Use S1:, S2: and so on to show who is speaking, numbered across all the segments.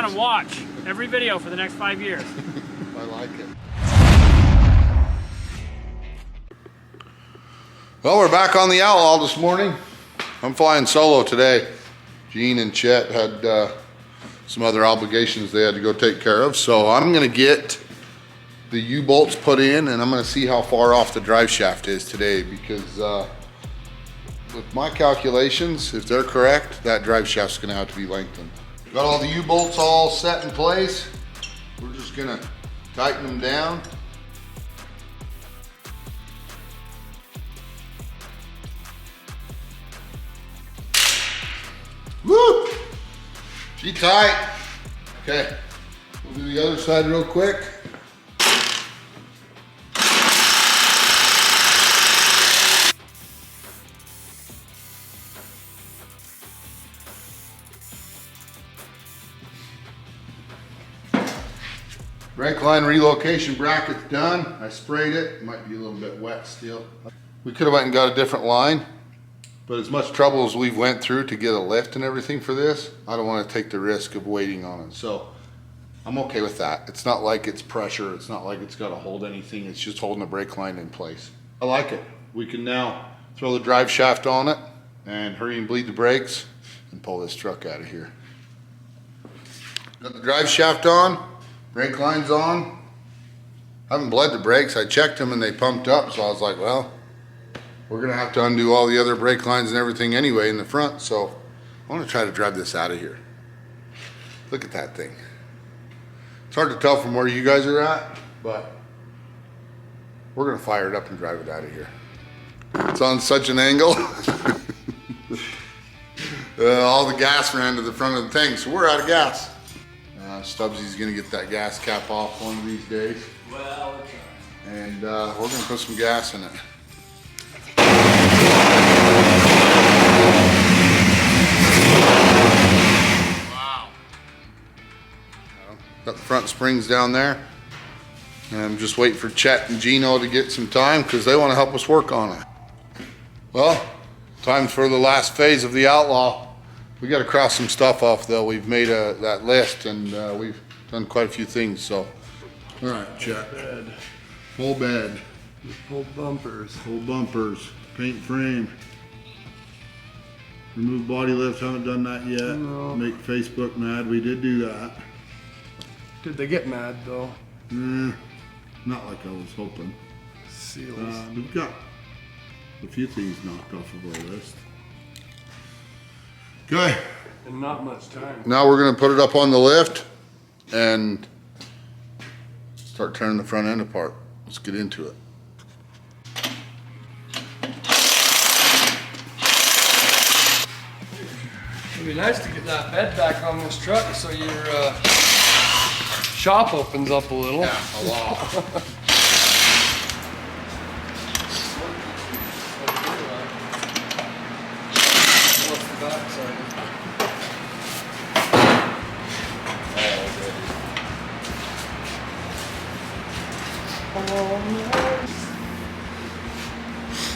S1: down and watch every video for the next 5 years.
S2: I like it. Well, we're back on the Outlaw this morning. I'm flying solo today. Gene and Chet had some other obligations they had to go take care of, so I'm gonna get the U-bolts put in and I'm gonna see how far off the drive shaft is today, because with my calculations, if they're correct, that drive shaft's gonna have to be lengthened. Got all the U-bolts all set in place. We're just gonna tighten them down. Woo! She tight. Okay, we'll do the other side real quick. Brake line relocation bracket's done. I sprayed it. It might be a little bit wet still. We could have went and got a different line, but as much trouble as we've went through to get a lift and everything for this, I don't want to take the risk of waiting on it. So I'm okay with that. It's not like it's pressure. It's not like it's got to hold anything. It's just holding the brake line in place. I like it. We can now throw the drive shaft on it and hurry and bleed the brakes and pull this truck out of here. Got the drive shaft on. Brake line's on. Haven't bled the brakes. I checked them and they pumped up, so I was like, well, we're gonna have to undo all the other brake lines and everything anyway in the front, so I wanna try to drive this out of here. Look at that thing. It's hard to tell from where you guys are at, but we're gonna fire it up and drive it out of here. It's on such an angle. All the gas ran to the front of the tank, so we're out of gas. Stubbsy's gonna get that gas cap off one of these days.
S1: Well,
S2: and we're gonna put some gas in it. Wow. Got the front springs down there. And I'm just waiting for Chet and Gino to get some time because they want to help us work on it. Well, time for the last phase of the Outlaw. We got to cross some stuff off though. We've made that list and we've done quite a few things. So, all right, Chet. Full bed.
S3: Full bumpers.
S2: Full bumpers. Paint frame. Remove body lift. Haven't done that yet.
S3: No.
S2: Make Facebook mad. We did do that.
S3: Did they get mad though?
S2: Not like I was hoping.
S3: Seals.
S2: We've got a few things knocked off of our list. Okay.
S3: And not much time.
S2: Now we're gonna put it up on the lift and start tearing the front end apart. Let's get into it.
S3: It'd be nice to get that bed back on this truck so your shop opens up a little.
S2: Yeah, a lot.
S3: What's the back side?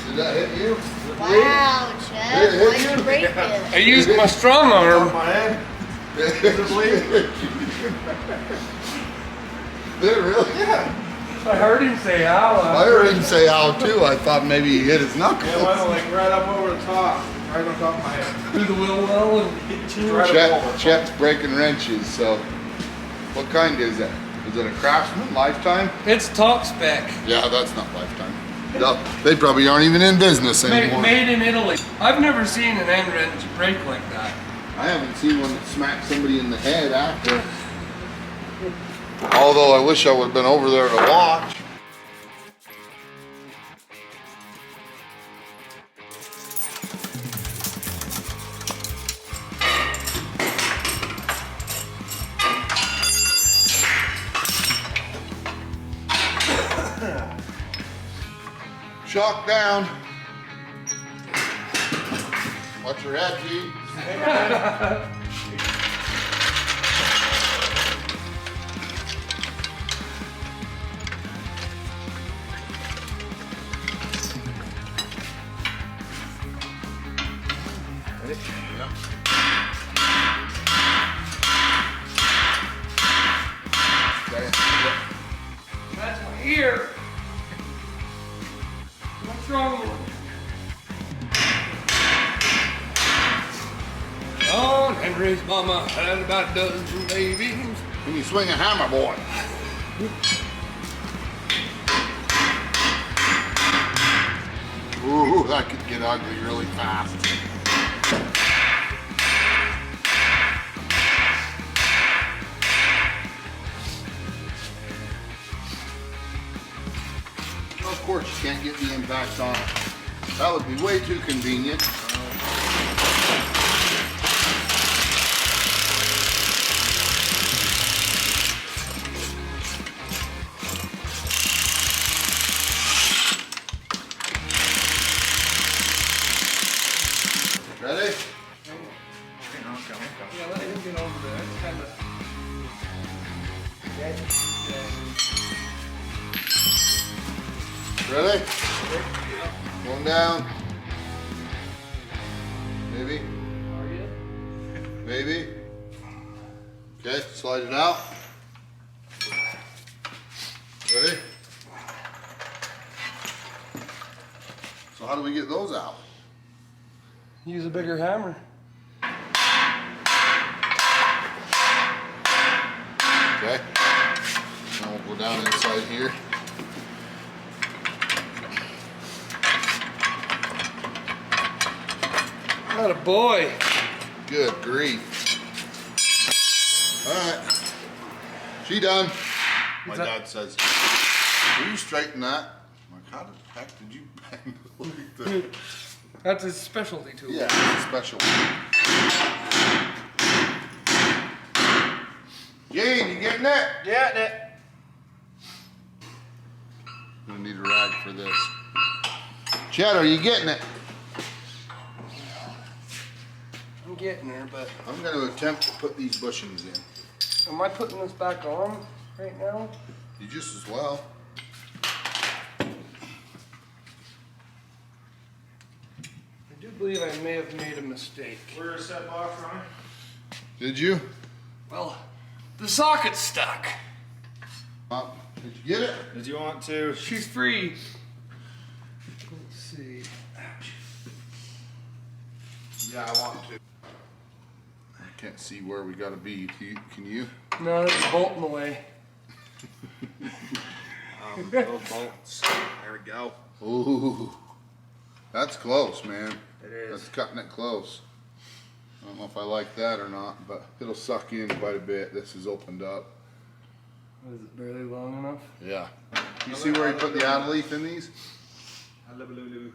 S2: Did that hit you?
S4: Wow, Chad, why'd you break it?
S3: I used my strong arm.
S2: My head? Did it bleed? Did it really?
S3: Yeah. I heard him say ow.
S2: I heard him say ow too. I thought maybe he hit his knuckles.
S5: It went like right up over the top, right on top of my head.
S3: Through the wheel well and hit you.
S5: Right up over.
S2: Chet's breaking wrenches, so what kind is it? Is it a Craftsman Lifetime?
S3: It's top spec.
S2: Yeah, that's not Lifetime. No, they probably aren't even in business anymore.
S3: Made in Italy. I've never seen an end wrench break like that.
S2: I haven't seen one that smacked somebody in the head after. Although I wish I would have been over there to watch. Shock down. Watch your head, G.
S3: mama had about a dozen babies.
S2: Can you swing a hammer, boy? Ooh, that could get ugly really fast. Of course, you can't get the impact on it. That would be way too convenient. Ready?
S3: Yeah, let him get over there. It's kind of.
S2: Ready? Going down. Maybe.
S3: Are you?
S2: Maybe. Okay, slide it out. Ready? So how do we get those out?
S3: Use a bigger hammer.
S2: Okay. Now we'll go down inside here.
S3: Not a boy.
S2: Good grief. All right. She done. My dad says, will you straighten that? I'm like, how the heck did you handle it?
S3: That's his specialty tool.
S2: Yeah, it's a special. Gene, you getting it?
S5: Getting it.
S2: I'm gonna need a rag for this. Chad, are you getting it?
S3: I'm getting there, but
S2: I'm gonna attempt to put these bushings in.
S3: am I putting this back on right now?
S2: You just as well.
S3: I do believe I may have made a mistake.
S5: Where is that box, Ronnie?
S2: Did you?
S3: Well, the socket's stuck.
S2: Did you get it?
S5: Did you want to?
S3: She's free. Let's see.
S2: Yeah, I want to. I can't see where we gotta be. Can you?
S3: No, there's a bolt in the way.
S5: Those bolts. There we go.
S2: Ooh, that's close, man.
S5: It is.
S2: That's cutting it close. I don't know if I like that or not, but it'll suck in quite a bit. This is opened up.
S3: Is it barely long enough?
S2: Yeah. You see where he put the out leaf in these?
S5: Hullabaloo.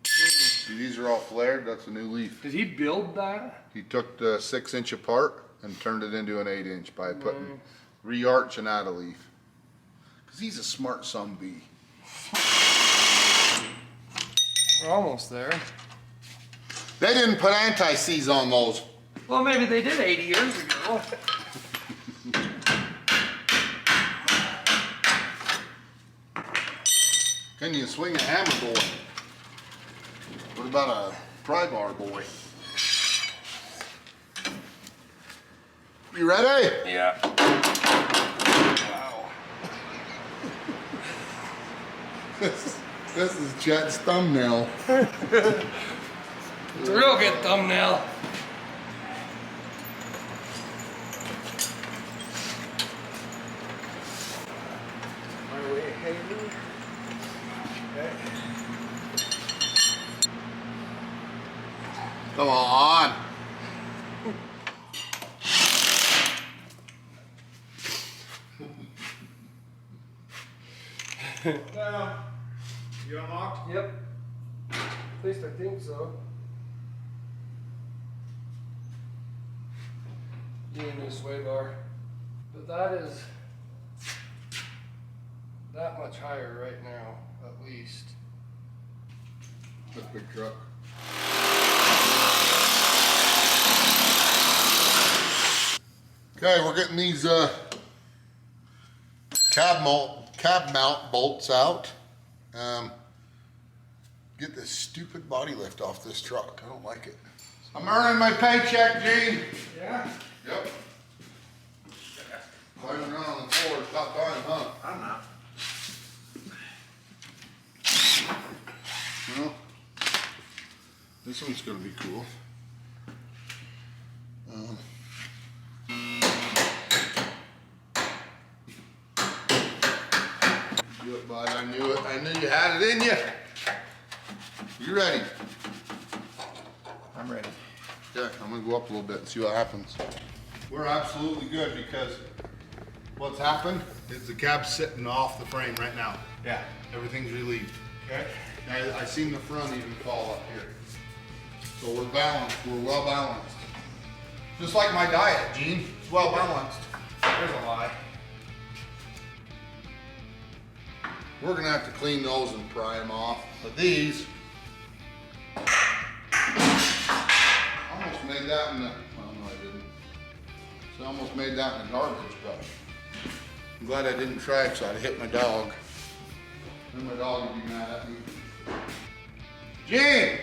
S2: See, these are all flared. That's a new leaf.
S3: Did he build that?
S2: He took the 6-inch apart and turned it into an 8-inch by putting re-arch and out a leaf. Cause he's a smart son bee.
S3: We're almost there.
S2: They didn't put anti-seize on those.
S3: Well, maybe they did 80 years ago.
S2: Can you swing a hammer, boy? What about a pry bar, boy? You ready?
S3: Yeah. Wow.
S2: This is Chet's thumbnail.
S3: It's a real good thumbnail.
S5: Are we heavy?
S2: Come on.
S5: Now, you unlocked?
S3: Yep. At least I think so. Need a new sway bar. But that is that much higher right now, at least.
S2: That's a big truck. Okay, we're getting these cab mount bolts out. Get this stupid body lift off this truck. I don't like it. I'm earning my paycheck, Gene.
S3: Yeah?
S2: Yep. Climbing around on the floor, it's about time, huh?
S5: I'm not.
S2: Well, this one's gonna be cool. Do it, bud. I knew it. I knew you had it in you. You ready?
S5: I'm ready.
S2: Yeah, I'm gonna go up a little bit and see what happens. We're absolutely good because what's happened is the cab's sitting off the frame right now.
S5: Yeah.
S2: Everything's relieved.
S5: Okay.
S2: I seen the front even fall up here. So we're balanced, we're well balanced. Just like my diet, Gene, it's well balanced.
S5: There's a lie.
S2: We're gonna have to clean those and pry them off. But these, almost made that in the, well no I didn't. So I almost made that in the garbage, but I'm glad I didn't try it, so I'd hit my dog. Then my dog would be mad at me. Gene!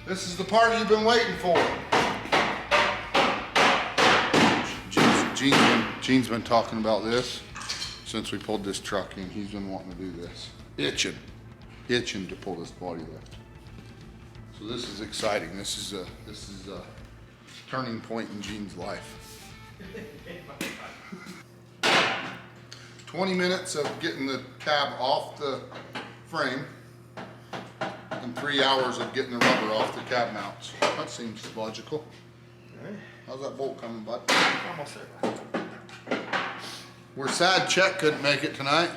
S2: This is the part you've been waiting for. Gene's been talking about this since we pulled this truck in. He's been wanting to do this. Itching to pull this body lift. So this is exciting. This is a turning point in Gene's life. 20 minutes of getting the cab off the frame and 3 hours of getting the rubber off the cab mounts. That seems logical.
S5: Okay.
S2: How's that bolt coming, bud?
S5: Almost there.
S2: We're sad Chet couldn't make it tonight.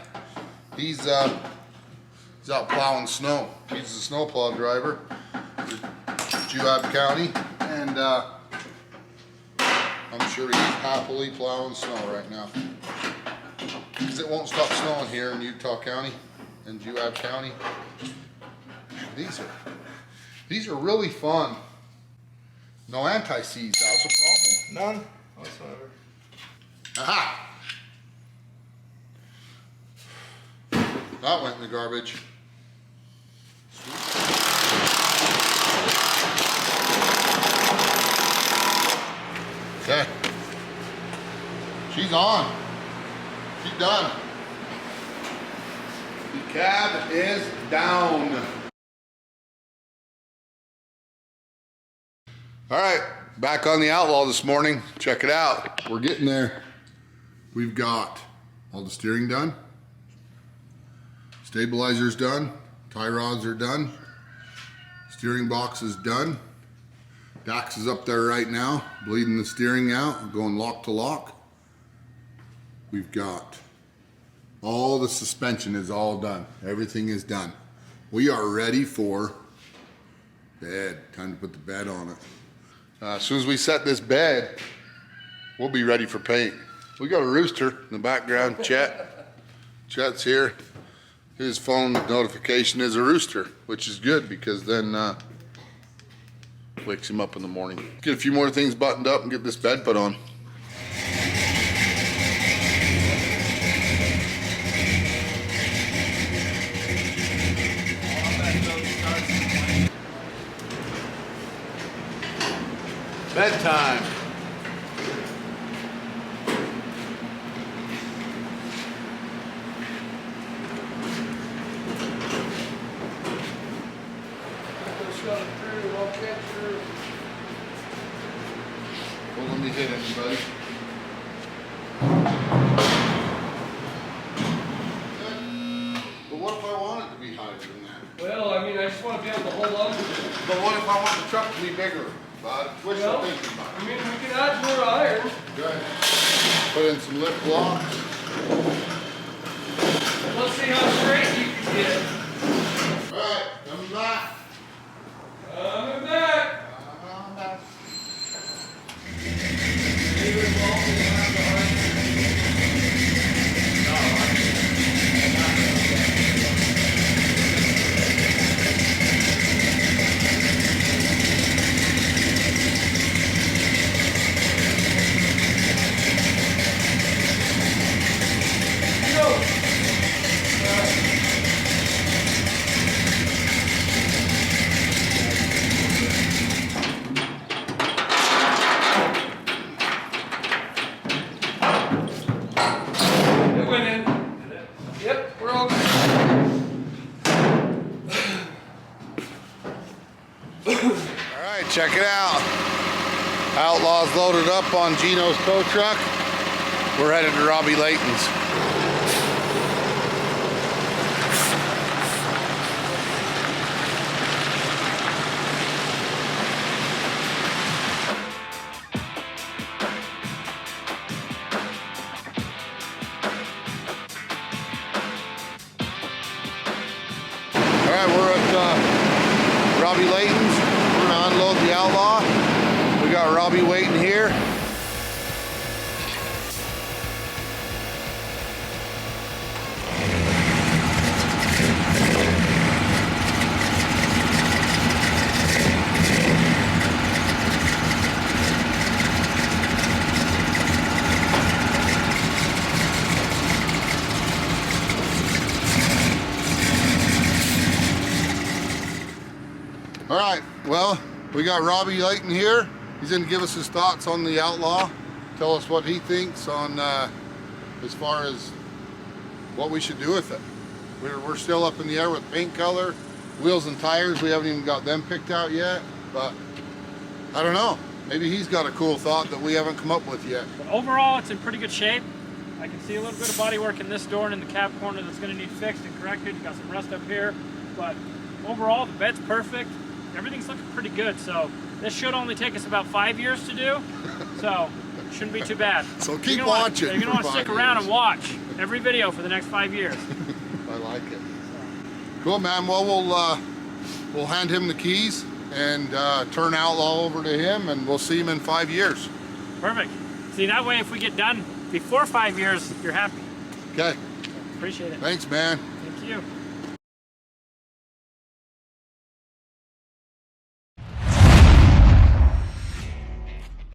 S2: He's out plowing snow. He's a snowplow driver in Juab County, and I'm sure he's happily plowing snow right now. Because it won't stop snowing here in Utah County and Juab County. These are really fun. No anti-seize, that's a problem.
S5: None whatsoever.
S2: Aha! That went in the garbage. Okay. She's on. She's done. The cab is down. All right, back on the Outlaw this morning. Check it out. We're getting there. We've got all the steering done. Stabilizer's done. Tie rods are done. Steering box is done. Dax is up there right now, bleeding the steering out, going lock to lock. We've got all the suspension is all done. Everything is done. We are ready for bed. Time to put the bed on it. As soon as we set this bed, we'll be ready for paint. We got a rooster in the background, Chet. Chet's here. His phone notification is a rooster, which is good because then wakes him up in the morning. Get a few more things buttoned up and get this bed put on. Bedtime. Well, let me hit anybody. But what if I want it to be higher than that?
S3: Well, I mean, I just want to be able to hold on to it.
S2: But what if I want the truck to be bigger? What you
S3: Well,
S2: thinking about?
S3: I mean, we can add more iron.
S2: Good. Put in some lip blocks.
S3: Let's see how straight you can get.
S2: All right, coming back.
S3: Coming back.
S2: Coming back.
S3: It went in. Yep, we're all good.
S2: All right, check it out. Outlaw's loaded up on Gino's tow truck. We're headed to Robby Layton's. Robby Layton's. We're gonna unload the Outlaw. We got Robby waiting here. All right, well, we got Robby Layton here. He's gonna give us his thoughts on the Outlaw. Tell us what he thinks on as far as what we should do with it. We're still up in the air with paint color, wheels and tires. We haven't even got them picked out yet, but I don't know. Maybe he's got a cool thought that we haven't come up with yet.
S1: But overall, it's in pretty good shape. I can see a little bit of bodywork in this door and in the cab corner that's going to need fixed and corrected. You got some rust up here, but overall, the bed's perfect. Everything's looking pretty good, so this should only take us about 5 years to do, so it shouldn't be too bad.
S2: So keep watching.
S1: You're gonna want to stick around and watch every video for the next 5 years.
S2: I like it. Cool, man. Well, we'll hand him the keys and turn Outlaw over to him, and we'll see him in 5 years.
S1: Perfect. See, that way, if we get done before 5 years, you're happy.
S2: Okay.
S1: Appreciate it.
S2: Thanks, man.
S1: Thank you.